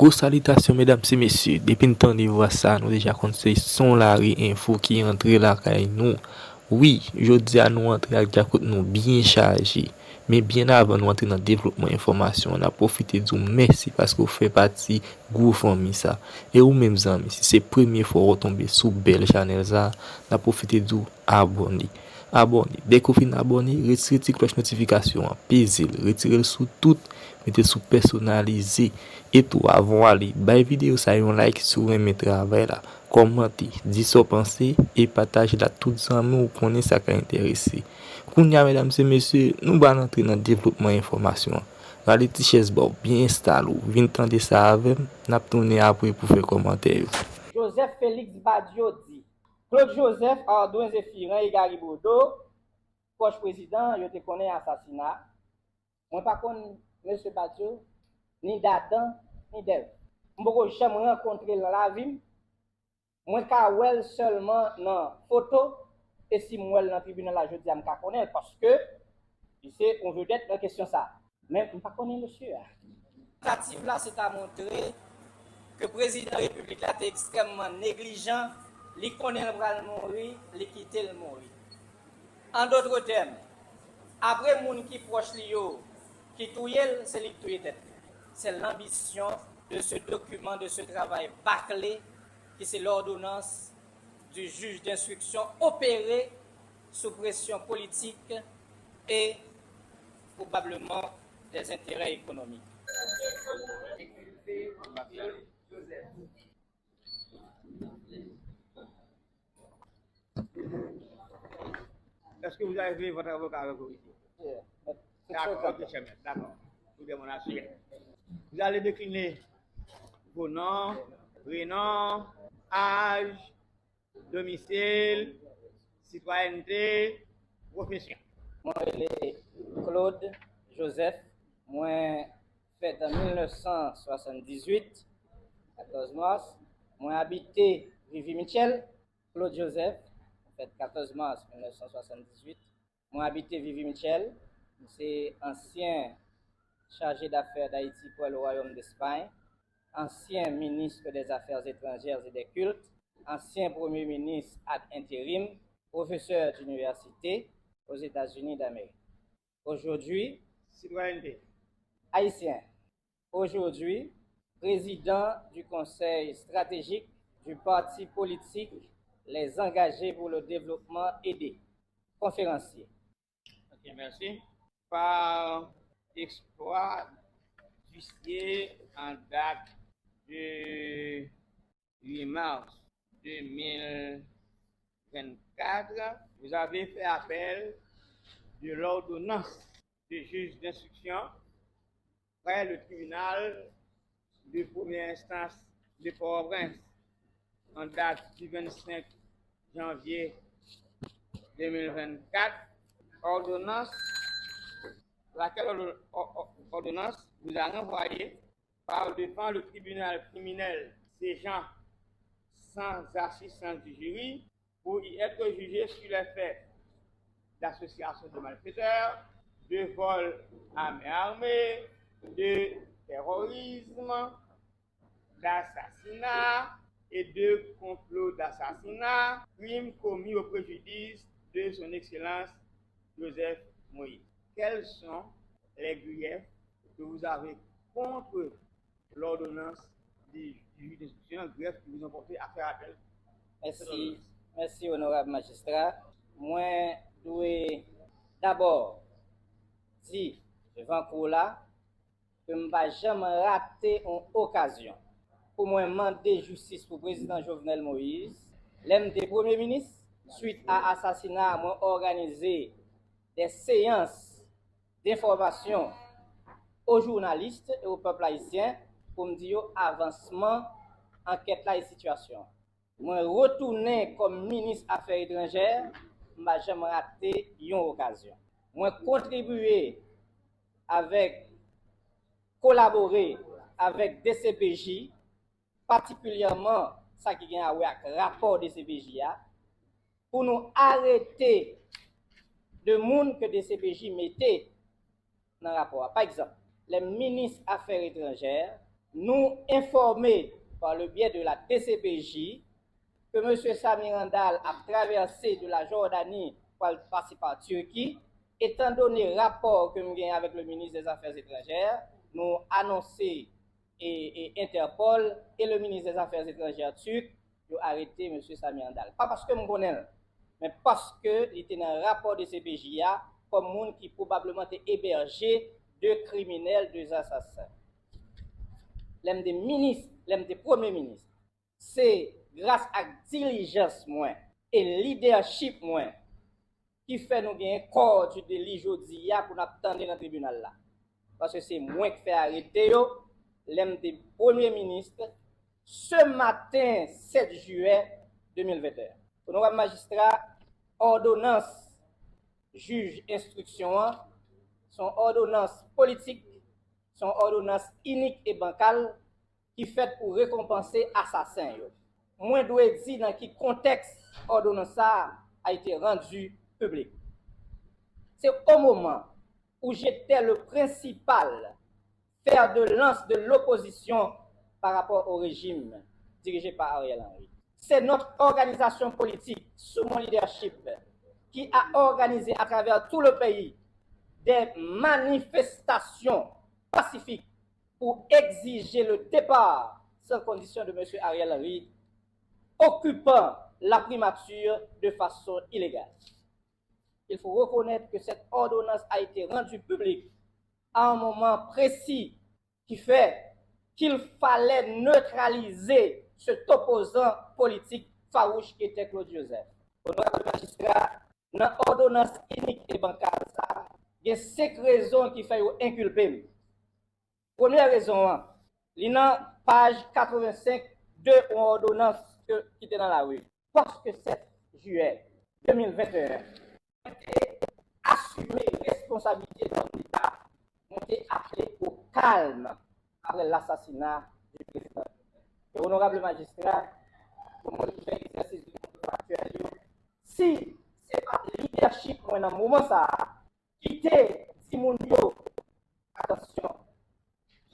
Grosse salutation, mesdames et messieurs. Depuis le temps de voir ça, nous déjà conseillé son la info qui entre là avec nous. Oui, je dis à nous entrer avec nous bien chargé. Mais bien avant nous entrer dans le développement information, on a profité de vous merci parce que vous faites partie de groupe famille ça. Et vous même amis, si c'est la première fois que vous tombez sur belle channel ça, on a profité de vous abonner. Abonner. Dès que vous finissez abonner, retirez la cloche notification, pesez, retirez sous tout, mettez sous personnalisé. Et tout avant aller, bah vidéo ça un like sur mes travail là, commentez, dis ce pensée et partagez la toutes amis ou connaissez ça qui intéressé. Kounya mesdames et messieurs, nous allons entrer dans le développement information. Regardez petit chaise bon bien installé, vient tendre ça avec, n'a tourner après pour faire commentaire. Joseph Félix Badio dit Claude Joseph Ardouin Zéphirin et Gary Bourdeau, proche président, je te connais assassinat. Moi pas connais M. Badio, ni d'Adam, ni d'Ève. Je ne peux jamais rencontrer dans la vie. Moi, je seulement dans photo. Et si moi, dans le tribunal, je dis à me connaître parce que, on veut être dans la question ça. Mais je ne connais pas monsieur. Tentative là, c'est à montrer que le président de la République est extrêmement négligent. Il connaît le mourir, il quitte le mourir. En d'autres termes, après les gens qui proche qui touille, c'est lui qui touille tête. C'est l'ambition de ce document, de ce travail bâclé, qui c'est l'ordonnance du juge d'instruction opérée sous pression politique et probablement des intérêts économiques. Est-ce que vous avez vu votre avocat avec vous ici? D'accord, ok, d'accord. Vous allez décliner vos noms, prénoms, âge, domicile, citoyenneté, profession. Moi, c'est Claude Joseph. Moi, fait en 1978, 14 mars. Moi, habité Vivi Michel. Claude Joseph, fait 14 mars 1978. Moi, habité Vivi Michel. C'est ancien chargé d'affaires d'Haïti pour le Royaume d'Espagne, ancien ministre des Affaires étrangères et des cultes, ancien premier ministre ad intérim, professeur d'université aux États-Unis d'Amérique. Aujourd'hui, citoyenneté haïtien. Aujourd'hui, président du conseil stratégique du parti politique Les Engagés pour le développement aidé. Conférencier. Ok, merci. Par exploit d'huissier en date de 8 mars 2024, vous avez fait appel de l'ordonnance du juge d'instruction près le tribunal de première instance de Port-au-Prince en date du 25 janvier 2024, ordonnance, laquelle ordonnance vous a renvoyé par devant le tribunal criminel ségeant sans assistance du jury pour y être jugé sur les faits d'association de malfaiteurs, de vol à main armée, de terrorisme, d'assassinat et de complot d'assassinat, crimes commis au préjudice de son Excellence Joseph Moïse. Quels sont les griefs que vous avez contre l'ordonnance du juge d'instruction, griefs qui vous ont porté à faire appel? Merci, honorable magistrat. Moi, je dois d'abord dire devant vous là que je ne vais jamais rater une occasion pour moi demander justice pour le président Jovenel Moïse, l'un des premiers ministres, suite à l'assassinat, moi organisé des séances d'information aux journalistes et au peuple haïtien pour me dire avancement, enquête là et situation. Moi retourner comme ministre des Affaires étrangères, je n'ai jamais raté une occasion. Moi contribuer avec, collaborer avec DCPJ, particulièrement ça qui vient avec le rapport DCPJ, pour nous arrêter de monde que DCPJ mettait dans le rapport. Par exemple, les ministres des Affaires étrangères nous informer par le biais de la DCPJ que M. Samir Randal a traversé de la Jordanie pour passer par Turquie. Étant donné le rapport que nous avons avec le ministre des Affaires étrangères, nous annonçons et Interpol et le ministre des Affaires étrangères turc ont arrêté M. Samir Randal. Pas parce que nous connaissons, mais parce qu'il était dans le rapport de CPJA comme monde qui probablement était hébergé de criminels, de assassins. L'un des ministres, l'un des premiers ministres, c'est grâce à diligence moins et leadership moins qui fait nous gagner corps du délit jodi pour nous attendre dans le tribunal là. Parce que c'est moins qui fait arrêter l'un des premiers ministres ce matin 7 juillet 2021. Honorable magistrat, ordonnance juge instruction, son ordonnance politique, son ordonnance unique et bancale qui fait pour récompenser assassins. Moi, dois dire dans quel contexte l'ordonnance a été rendue publique. C'est au moment où j'étais le principal fer de lance de l'opposition par rapport au régime dirigé par Ariel Henry. C'est notre organisation politique, sous mon leadership, qui a organisé à travers tout le pays des manifestations pacifiques pour exiger le départ sans condition de M. Ariel Henry, occupant la primature de façon illégale. Il faut reconnaître que cette ordonnance a été rendue publique à un moment précis qui fait qu'il fallait neutraliser cet opposant politique farouche qui était Claude Joseph. Honorable magistrat, dans l'ordonnance unique et bancale, il y a 5 raisons qui font inculper. Première raison, il y a page 85 de l'ordonnance qui était dans la rue. Parce que 7 juillet 2021, on a assumé responsabilité dans l'État, on a appelé au calme après l'assassinat du président. Et honorable magistrat, pour moi, je fais l'exercice du actuel. Si c'est pas le leadership, dans le moment ça, quitter Simonio, attention,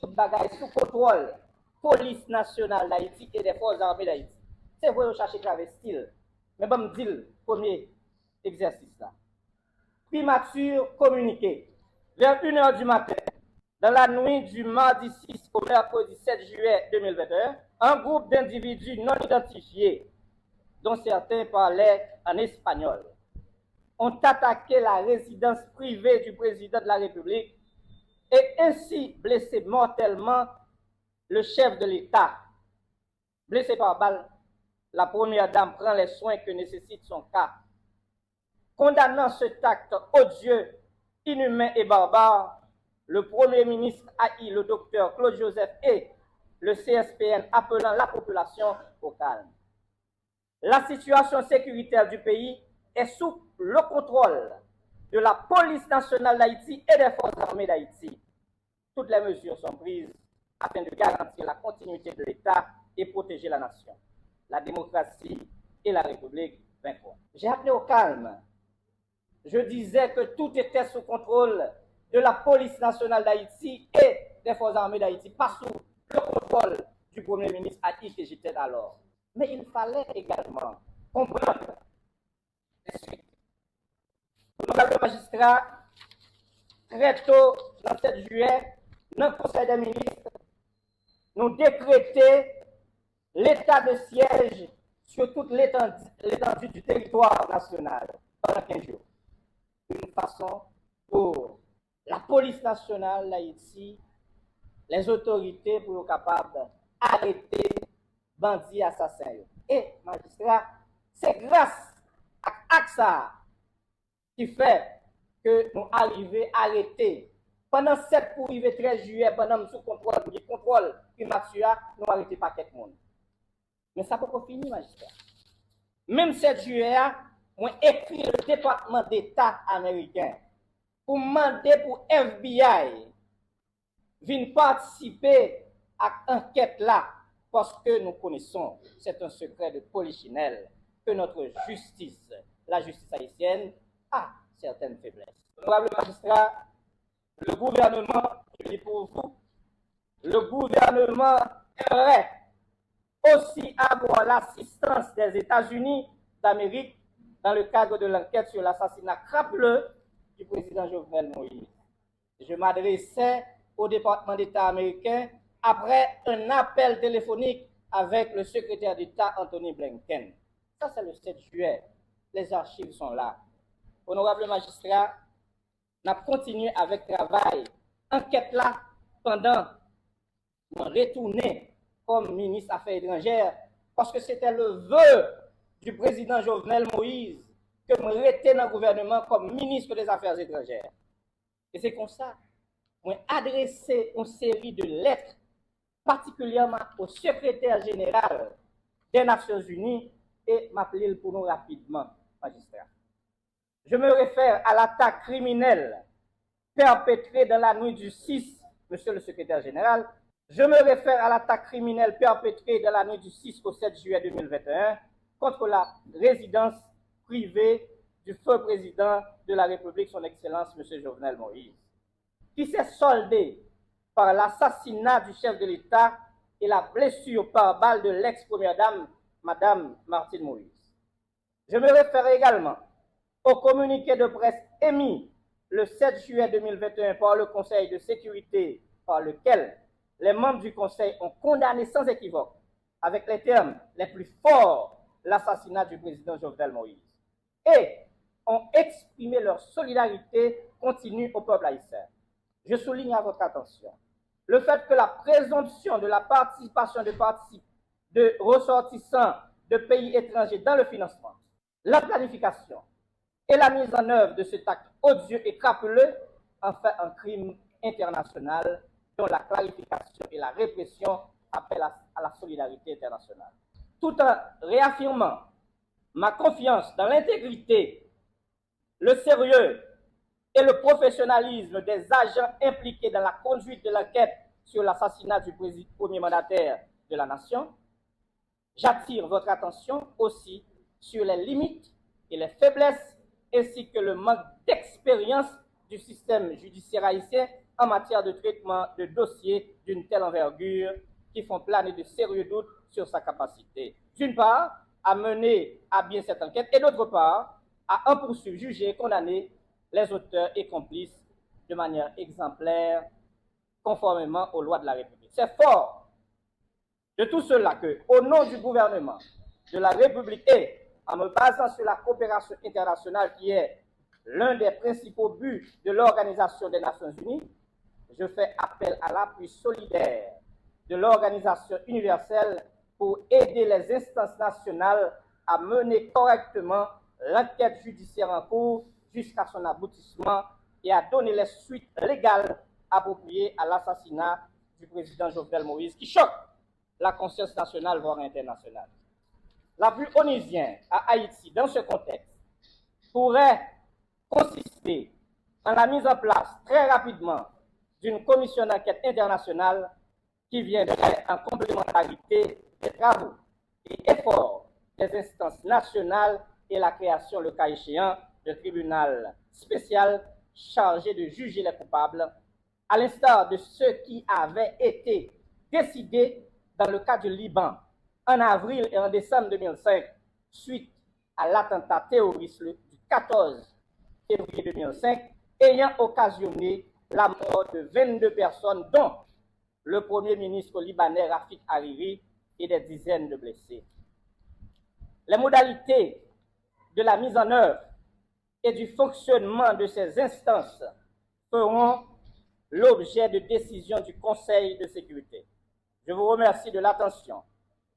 tout bagage sous contrôle, police nationale d'Haïti et des forces armées d'Haïti. C'est vrai, on cherche travestir. Mais bon, me dire, premier exercice là. Primature communiquée. Vers 1h du matin, dans la nuit du mardi 6 au mercredi 7 juillet 2021, un groupe d'individus non identifiés, dont certains parlaient en espagnol, ont attaqué la résidence privée du président de la République et ainsi blessé mortellement le chef de l'État. Blessé par balle, la première dame prend les soins que nécessite son cas. Condamnant cet acte odieux, inhumain et barbare, le Premier ministre haït le docteur Claude Joseph et le CSPN appelant la population au calme. La situation sécuritaire du pays est sous le contrôle de la police nationale d'Haïti et des forces armées d'Haïti. Toutes les mesures sont prises afin de garantir la continuité de l'État et protéger la nation, la démocratie et la République vaincront. J'ai appelé au calme. Je disais que tout était sous contrôle de la police nationale d'Haïti et des forces armées d'Haïti, pas sous le contrôle du Premier ministre Haïti que j'étais alors. Mais il fallait également comprendre les suites. Honorable magistrat, très tôt, le 7 juillet, dans le Conseil des ministres, nous décréter l'état de siège sur toute l'étendue du territoire national pendant 15 jours. Une façon pour la police nationale d'Haïti, les autorités pour être capables d'arrêter bandits assassins. Et, magistrat, c'est grâce à ça qui fait que nous arrivons à arrêter. Pendant 7 pour arriver 13 juillet, pendant le contrôle primature, nous arrêtons pas quelqu'un. Mais ça peut pas finir, magistrat. Même 7 juillet, on écrit le département d'État américain pour demander pour FBI venir participer à l'enquête là, parce que nous connaissons, c'est un secret de polichinelle, que notre justice, la justice haïtienne, a certaines faiblesses. Honorable magistrat, le gouvernement, je dis pour vous, le gouvernement aimerait aussi avoir l'assistance des États-Unis d'Amérique dans le cadre de l'enquête sur l'assassinat crapuleux du président Jovenel Moïse. Je m'adressais au département d'État américain après un appel téléphonique avec le secrétaire d'État Anthony Blinken. Ça, c'est le 7 juillet. Les archives sont là. Honorable magistrat, on a continué avec travail. Enquête là, pendant mon retourné comme ministre des Affaires étrangères, parce que c'était le vœu du président Jovenel Moïse que je restais dans le gouvernement comme ministre des Affaires étrangères. Et c'est comme ça que j'ai adressé une série de lettres, particulièrement au secrétaire général des Nations Unies, et m'appeler pour nous rapidement, magistrat. Je me réfère à l'attaque criminelle perpétrée dans la nuit du 6, monsieur le secrétaire général. Je me réfère à l'attaque criminelle perpétrée dans la nuit du 6 au 7 juillet 2021 contre la résidence privée du feu président de la République, son Excellence, M. Jovenel Moïse, qui s'est soldée par l'assassinat du chef de l'État et la blessure par balle de l'ex-première dame, Mme Martine Moïse. Je me réfère également au communiqué de presse émis le 7 juillet 2021 par le Conseil de sécurité, par lequel les membres du Conseil ont condamné sans équivoque, avec les termes les plus forts, l'assassinat du président Jovenel Moïse et ont exprimé leur solidarité continue au peuple haïtien. Je souligne à votre attention le fait que la présomption de la participation de ressortissants de pays étrangers dans le financement, la planification et la mise en œuvre de cet acte odieux et crapuleux en fait un crime international dont la clarification et la répression appellent à la solidarité internationale. Tout en réaffirmant ma confiance dans l'intégrité, le sérieux et le professionnalisme des agents impliqués dans la conduite de l'enquête sur l'assassinat du premier mandataire de la nation, j'attire votre attention aussi sur les limites et les faiblesses ainsi que le manque d'expérience du système judiciaire haïtien en matière de traitement de dossiers d'une telle envergure qui font planer de sérieux doutes sur sa capacité, d'une part, à mener à bien cette enquête et d'autre part, à en poursuivre, juger et condamner les auteurs et complices de manière exemplaire, conformément aux lois de la République. C'est fort de tout cela que, au nom du gouvernement de la République et en me basant sur la coopération internationale qui est l'un des principaux buts de l'Organisation des Nations Unies, je fais appel à l'appui solidaire de l'Organisation universelle pour aider les instances nationales à mener correctement l'enquête judiciaire en cours jusqu'à son aboutissement et à donner les suites légales appropriées à l'assassinat du président Jovenel Moïse qui choque la conscience nationale, voire internationale. L'appui onusien à Haïti dans ce contexte pourrait consister en la mise en place très rapidement d'une commission d'enquête internationale qui viendrait en complémentarité des travaux et efforts des instances nationales et la création, le cas échéant, de tribunal spécial chargé de juger les coupables, à l'instar de ce qui avait été décidé dans le cas du Liban en avril et en décembre 2005, suite à l'attentat terroriste du 14 février 2005, ayant occasionné la mort de 22 personnes, dont le premier ministre libanais Rafik Hariri et des dizaines de blessés. Les modalités de la mise en œuvre et du fonctionnement de ces instances feront l'objet de décisions du Conseil de sécurité. Je vous remercie de l'attention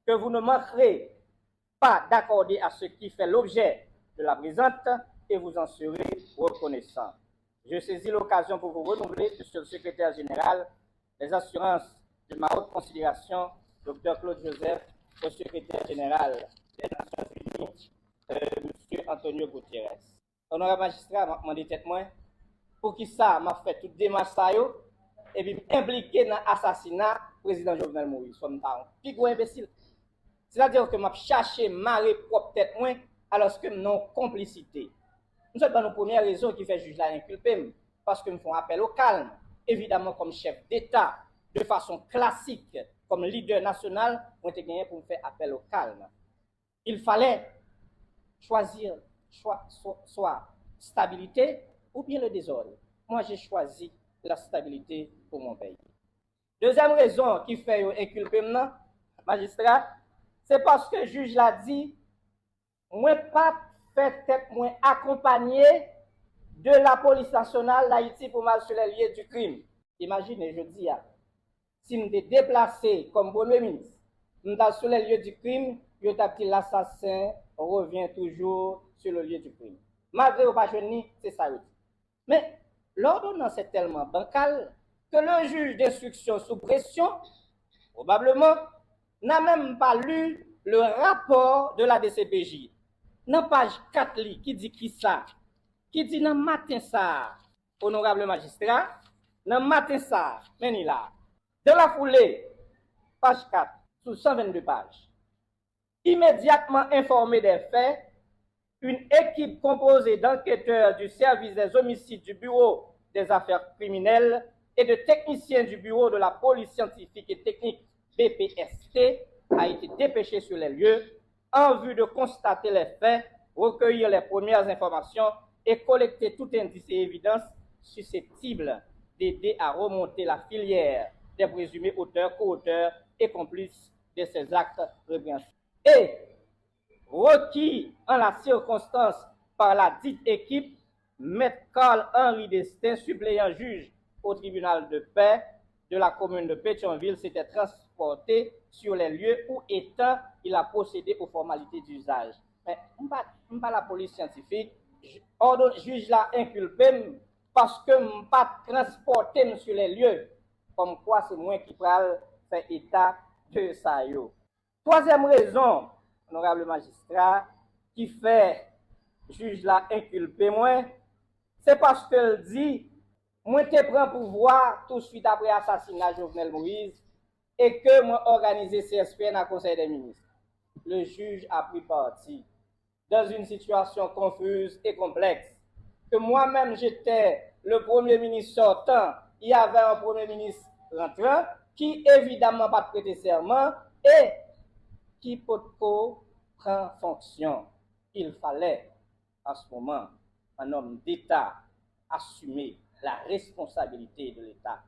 que vous ne manquerez pas d'accorder à ce qui fait l'objet de la présente et vous en serez reconnaissant. Je saisis l'occasion pour vous renouveler, Monsieur le Secrétaire général, les assurances de ma haute considération, Dr Claude Joseph, au Secrétaire général des Nations Unies, Monsieur Antonio Gutiérrez. Honorable magistrat, m'a demandé tête moi, pour qui ça m'a fait toute démarche ça et puis impliqué dans l'assassinat du président Jovenel Moïse. Comme un pigot imbécile. C'est-à-dire que m'a cherché marrer propre tête moi alors que non complicité. Nous sommes dans nos premières raisons qui fait juge la inculpé parce que nous faisons appel au calme. Évidemment, comme chef d'État, de façon classique, comme leader national, moi j'ai gagné pour me faire appel au calme. Il fallait choisir soit stabilité ou bien le désordre. Moi, j'ai choisi la stabilité pour mon pays. Deuxième raison qui fait inculper maintenant, magistrat, c'est parce que le juge l'a dit, moi pas fait tête moi accompagné de la police nationale d'Haïti pour mal sur les lieux du crime. Imaginez, je dis, si je me déplacé comme premier ministre, je suis sur les lieux du crime, je dis l'assassin revient toujours sur le lieu du crime. Malgré au pas c'est ça. Mais l'ordonnance est tellement bancale que le juge d'instruction sous pression, probablement, n'a même pas lu le rapport de la DCPJ. Dans page 4 qui dit qui ça? Qui dit dans matin ça, honorable magistrat, dans matin ça, mais là. De la foulée, page 4, sous 122 pages. Immédiatement informé des faits, une équipe composée d'enquêteurs du service des homicides du Bureau des affaires criminelles et de techniciens du Bureau de la police scientifique et technique BPST a été dépêchée sur les lieux en vue de constater les faits, recueillir les premières informations et collecter tout indice et évidence susceptible d'aider à remonter la filière des présumés auteurs, co-auteurs et complices de ces actes répréhensibles. Et requis en la circonstance par la dite équipe, Maître Carl-Henri Destin, suppléant juge au tribunal de paix de la commune de Pétionville, s'était transporté sur les lieux où étant il a procédé aux formalités d'usage. Mais on pas la police scientifique, juge l'a inculpé parce que je pas transporté sur les lieux, comme quoi c'est moi qui parle fait état de ça. Troisième raison, honorable magistrat, qui fait juge la inculpé moi, c'est parce qu'elle dit, moi te prends pouvoir tout de suite après l'assassinat de Jovenel Moïse et que moi organisé CSP dans le Conseil des ministres. Le juge a pris parti dans une situation confuse et complexe. Que moi-même j'étais le premier ministre sortant, il y avait un premier ministre rentrant qui évidemment pas prêté serment et qui prend fonction. Il fallait à ce moment un homme d'État assumer la responsabilité de l'État.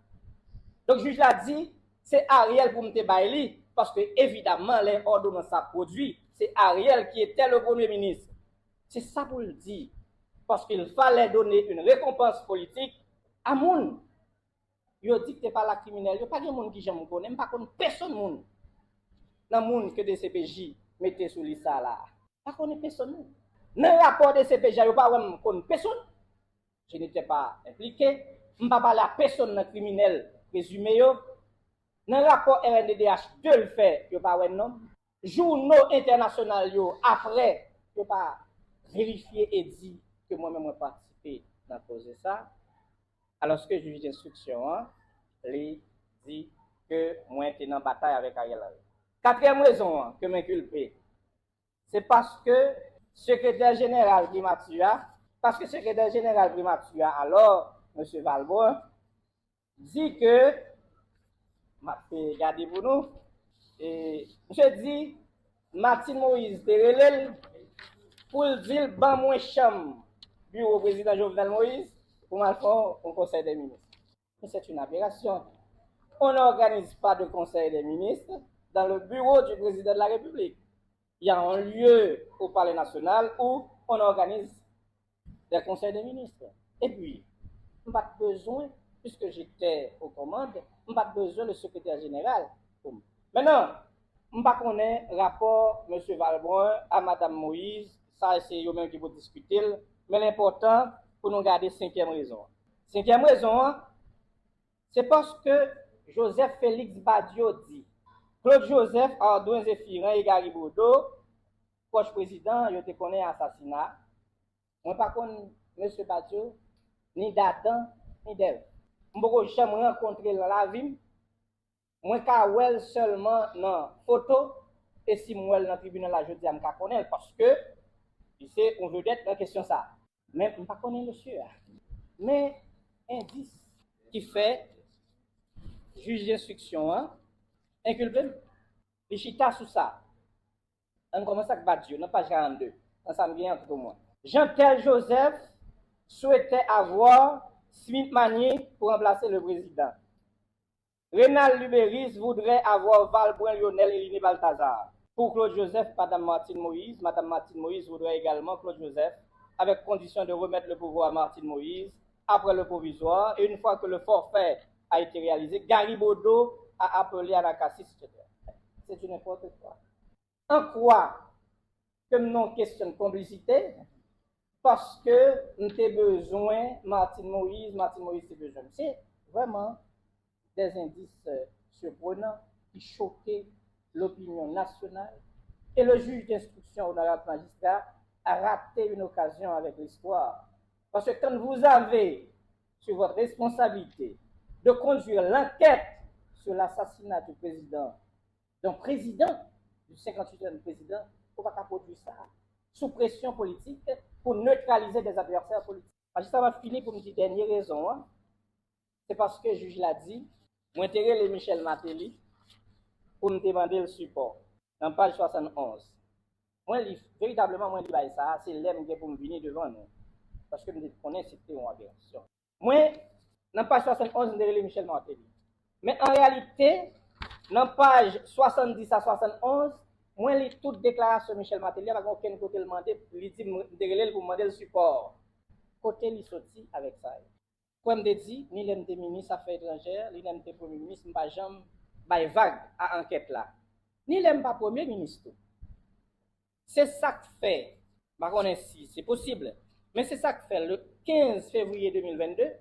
Donc le juge l'a dit, c'est Ariel pour me bailler parce que évidemment les ordonnances a produit, c'est Ariel qui était le premier ministre. C'est ça pour le dire parce qu'il fallait donner une récompense politique à moun. Yo dit que t'es pas la criminelle, yo pas de monde qui j'aime connaît, même pas connaît personne moun. Dans monde que des CPJ mettez sous lista là. Pas connaît personne. Dans le rapport des CPJ, yo pas connaît personne. Je n'étais pas impliqué, je ne pas parler à personne dans criminel présumé yo. Dans le rapport RNDDH de le faire, yo pas non. Journaux internationaux yo après, yo pas vérifier et dire que moi-même j'ai participé dans cause de ça. Alors que le juge d'instruction lui dit que moi j'étais en bataille avec Ariel Henry. Quatrième raison que m'inculpé, c'est parce que secrétaire général Primatua, alors M. Valbon, dit que, regardez pour nous, et je dis, Martine Moïse Terelel, pour dire, ban moins chambre, bureau président Jovenel Moïse, pour mal faire au Conseil des ministres. Mais c'est une aberration. On n'organise pas de Conseil des ministres dans le bureau du président de la République. Il y a un lieu au Palais national où on organise des conseils des ministres. Et puis, on n'a pas besoin, puisque j'étais aux commandes, on n'a pas besoin du secrétaire général. Maintenant, on ne connaît pas rapport M. Valbrun à Mme Moïse, ça c'est eux-mêmes qui vont discuter, mais l'important, pour nous garder cinquième raison. Cinquième raison, c'est parce que Joseph Félix Badio dit, Claude Joseph, Ardouin Zéphirin et Gary Bourdeau, proche président, je te connais assassinat. Moi, par contre, M. Badio, ni d'Adam, ni d'Ève. Je ne peux jamais rencontrer dans la vie. Moi, je suis seulement dans photo. Et si moi, dans le tribunal, je dis, je connais parce que, tu sais, on veut être dans question ça. Mais je ne connais pas monsieur. Mais, indice qui fait juge d'instruction, inculpé, les chita sous ça. On commence avec Badiou, dans page 42. Ça me vient entre moi. Jean-Tel Joseph souhaitait avoir Smith Manier pour remplacer le président. Rénal Lubéris voudrait avoir Valbrun Lionel et Liné Balthazar. Pour Claude Joseph, Madame Martine Moïse. Madame Martine Moïse voudrait également Claude Joseph, avec condition de remettre le pouvoir à Martine Moïse après le provisoire. Et une fois que le forfait a été réalisé, Garibodo a appelé à la cassis, etc. C'est une n'importe quoi. En quoi que nous question de complicité? Parce que nous avons besoin, Martine Moïse a besoin. C'est vraiment des indices surprenants qui choquaient l'opinion nationale. Et le juge d'instruction, honorable magistrat, a raté une occasion avec l'histoire. Parce que quand vous avez sur votre responsabilité de conduire l'enquête sur l'assassinat du président, d'un président, du 58e président, il ne faut pas produire ça sous pression politique pour neutraliser des adversaires politiques. Magistrat va finir pour me dire dernière raison. C'est parce que le juge l'a dit, moi intérêt les Michel Martelly pour me demander le support. Dans page 71. Moi, véritablement, moi, ça, c'est l'aime pour me venir devant nous. Parce que nous connaissons c'était une aberration. Moi, dans page 71, je les Michel Martelly. Mais en réalité, dans page 70 à 71, moi, lis toute déclaration de Michel Martelly, avec aucun côté le demander, il dit pour demander le support. Côté, il sorti avec ça. Comme je dis, ni l'aime des ministres affaires étrangères, ni l'aime des premiers ministres, pas jamais vague à enquête là. Ni l'aime pas premier ministre. C'est ça que fait, par contre, si c'est possible, mais c'est ça que fait le 15 février 2022,